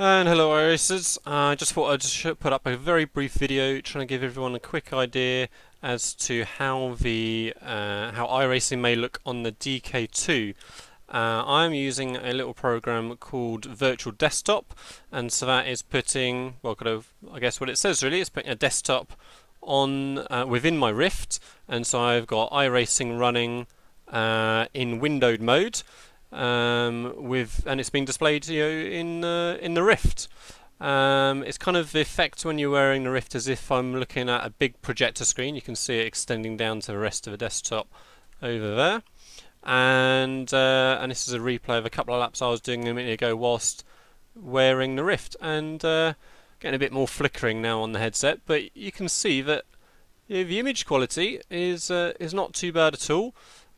And hello iRacers, I just thought I'd just put up a very brief video trying to give everyone a quick idea as to how how iRacing may look on the DK2. I'm using a little program called Virtual Desktop, and so that is putting, well, I guess what it says really, it's putting a desktop on within my Rift, and so I've got iRacing running in windowed mode. And it's being displayed, in the Rift. It's kind of the effect when you're wearing the Rift as if I'm looking at a big projector screen. You can see it extending down to the rest of the desktop over there. And this is a replay of a couple of laps I was doing a minute ago whilst wearing the Rift, and getting a bit more flickering now on the headset. But you can see that the image quality is not too bad at all.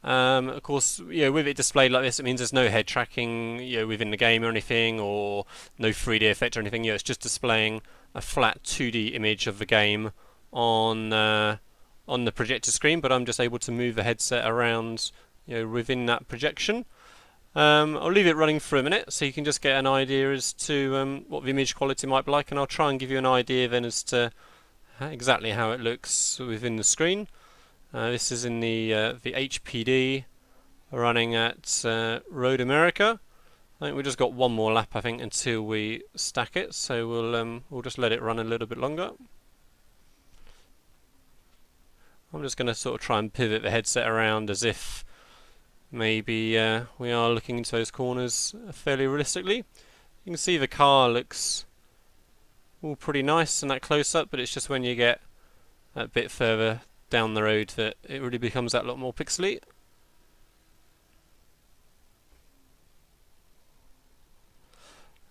Of course, with it displayed like this, it means there's no head tracking, within the game or anything, or no 3D effect or anything. It's just displaying a flat 2D image of the game on the projector screen. But I'm just able to move the headset around, within that projection. I'll leave it running for a minute so you can just get an idea as to what the image quality might be like, and I'll try and give you an idea then as to exactly how it looks within the screen. This is in the HPD running at Road America. I think we just got one more lap, I think, until we stack it, so we'll just let it run a little bit longer. I'm just going to sort of try and pivot the headset around as if maybe we are looking into those corners fairly realistically. You can see the car looks all pretty nice in that close-up, but it's just when you get a bit further down the road that it really becomes that lot more pixely.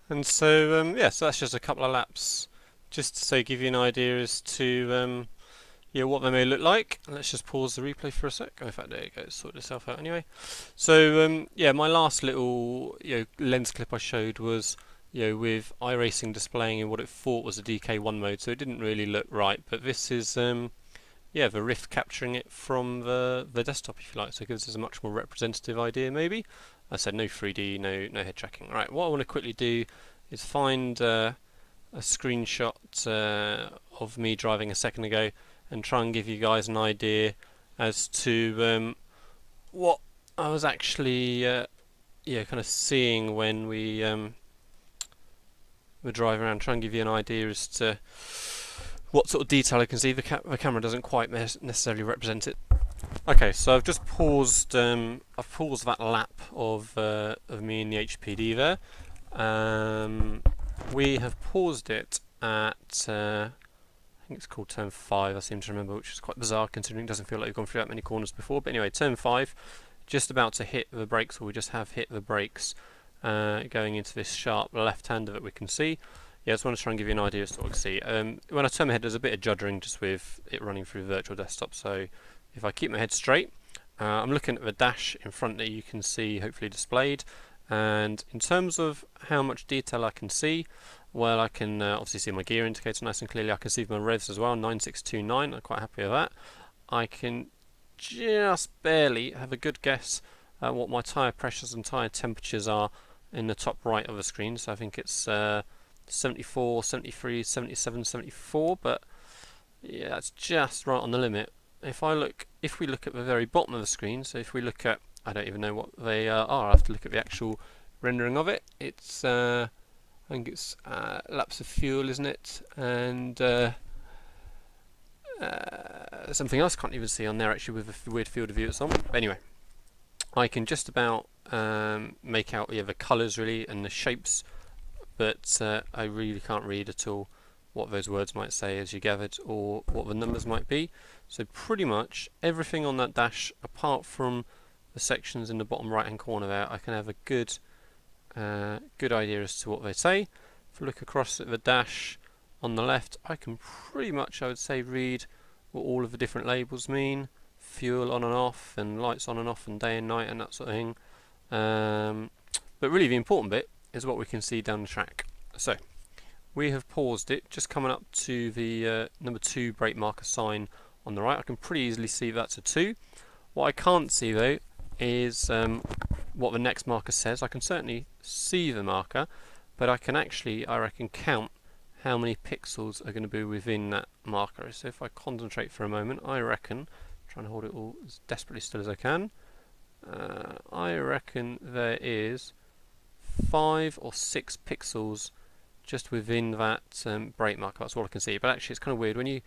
And so so that's just a couple of laps just to give you an idea as to what they may look like. Let's just pause the replay for a sec. Oh, in fact, there you go, sort itself out anyway. So my last little lens clip I showed was with iRacing displaying in what it thought was a DK1 mode, so it didn't really look right, but this is the Rift capturing it from the desktop, if you like, so it gives us a much more representative idea maybe. I said no 3D, no head tracking. Right, what I want to quickly do is find a screenshot of me driving a second ago and try and give you guys an idea as to what I was actually kind of seeing when we were driving around, try and give you an idea as to what sort of detail I can see. The camera doesn't quite necessarily represent it. Okay, so I've just paused. I've paused that lap of me in the HPD there. We have paused it at I think it's called turn 5. I seem to remember, which is quite bizarre considering it doesn't feel like we've gone through that many corners before. But anyway, turn 5, just about to hit the brakes, or we just have hit the brakes, going into this sharp left-hander that we can see. I just want to try and give you an idea of what I can see. When I turn my head, there's a bit of juddering just with it running through Virtual Desktop, so if I keep my head straight, I'm looking at the dash in front that you can see hopefully displayed, and in terms of how much detail I can see, well, I can obviously see my gear indicator nice and clearly. I can see my revs as well, 9629, I'm quite happy with that. I can just barely have a good guess at what my tyre pressures and tyre temperatures are in the top right of the screen, so I think it's 74, 73, 77, 74, but yeah, that's just right on the limit. If we look at the very bottom of the screen, so if we look at, I don't even know what they are, I have to look at the actual rendering of it. It's I think it's laps of fuel, isn't it? And something else I can't even see on there actually with a weird field of view it's on. But anyway, I can just about make out the colours really and the shapes, but I really can't read at all what those words might say, as you gathered, or what the numbers might be. So pretty much everything on that dash, apart from the sections in the bottom right hand corner there, I can have a good idea as to what they say. If I look across at the dash on the left, I can pretty much, I would say, read what all of the different labels mean. Fuel on and off, and lights on and off, and day and night, and that sort of thing. But really the important bit is what we can see down the track. So we have paused it, just coming up to the number 2 brake marker sign on the right. I can pretty easily see that's a 2. What I can't see though is what the next marker says. I can certainly see the marker, but I can actually, I reckon, count how many pixels are going to be within that marker. So if I concentrate for a moment, I reckon, trying to hold it all as desperately still as I can, I reckon there is 5 or 6 pixels just within that break marker. That's all I can see. But actually, it's kind of weird when you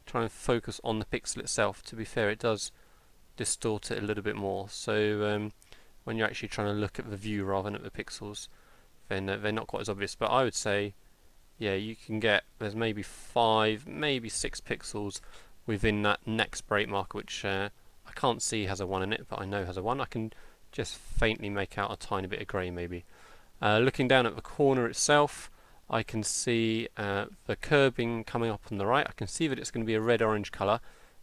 try and focus on the pixel itself. To be fair, it does distort it a little bit more. So when you're actually trying to look at the view rather than at the pixels, then they're not quite as obvious. But I would say, yeah, you can get, there's maybe 5, maybe 6 pixels within that next break marker, which I can't see has a 1 in it, but I know has a 1. I can just faintly make out a tiny bit of grey maybe. Looking down at the corner itself, I can see the curbing coming up on the right. I can see that it's going to be a red-orange colour,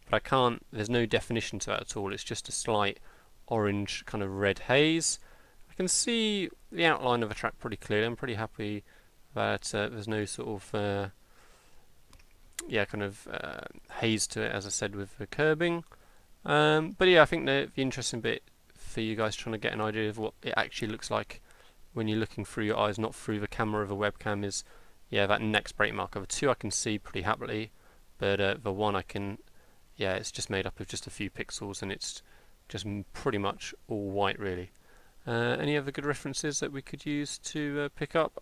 but I can't, there's no definition to that at all. It's just a slight orange kind of red haze. I can see the outline of the track pretty clearly. I'm pretty happy that there's no sort of haze to it, as I said, with the curbing. But yeah, I think the interesting bit for you guys trying to get an idea of what it actually looks like when you're looking through your eyes, not through the camera of a webcam, is that next break marker. The 2 I can see pretty happily, but the 1 I can, it's just made up of just a few pixels, and it's just pretty much all white really. Any other good references that we could use to pick up?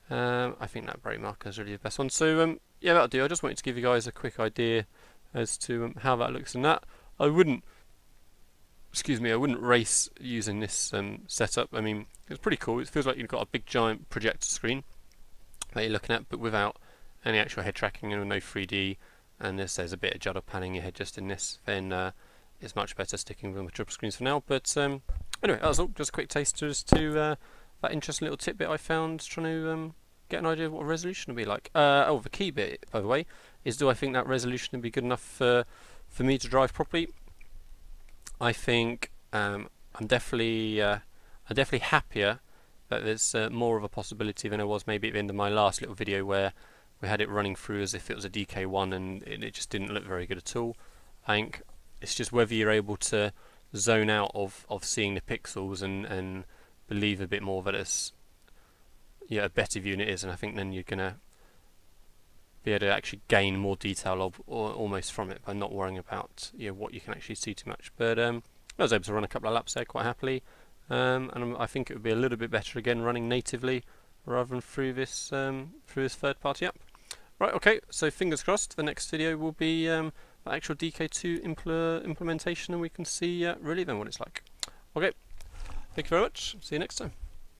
I think that break marker is really the best one. So yeah, that'll do. I just wanted to give you guys a quick idea as to how that looks in that. I wouldn't race using this setup. I mean, it's pretty cool. It feels like you've got a big giant projector screen that you're looking at, but without any actual head tracking and no 3D, and there's a bit of judder panning your head just in this, then it's much better sticking with the triple screens for now. But anyway, that was all. Just a quick taster as to that interesting little tidbit I found trying to get an idea of what a resolution will be like. Oh, the key bit, by the way, is do I think that resolution will be good enough for me to drive properly? I think I'm definitely happier that there's more of a possibility than there was maybe at the end of my last little video where we had it running through as if it was a DK1 and it just didn't look very good at all. I think it's just whether you're able to zone out of seeing the pixels and believe a bit more that it's a better view than it is, and I think then you're gonna be able to actually gain more detail almost from it by not worrying about what you can actually see too much. But I was able to run a couple of laps there quite happily, and I think it would be a little bit better again running natively rather than through this third-party app. Right, okay, so fingers crossed the next video will be the actual DK2 implementation, and we can see really then what it's like. Okay, thank you very much. See you next time.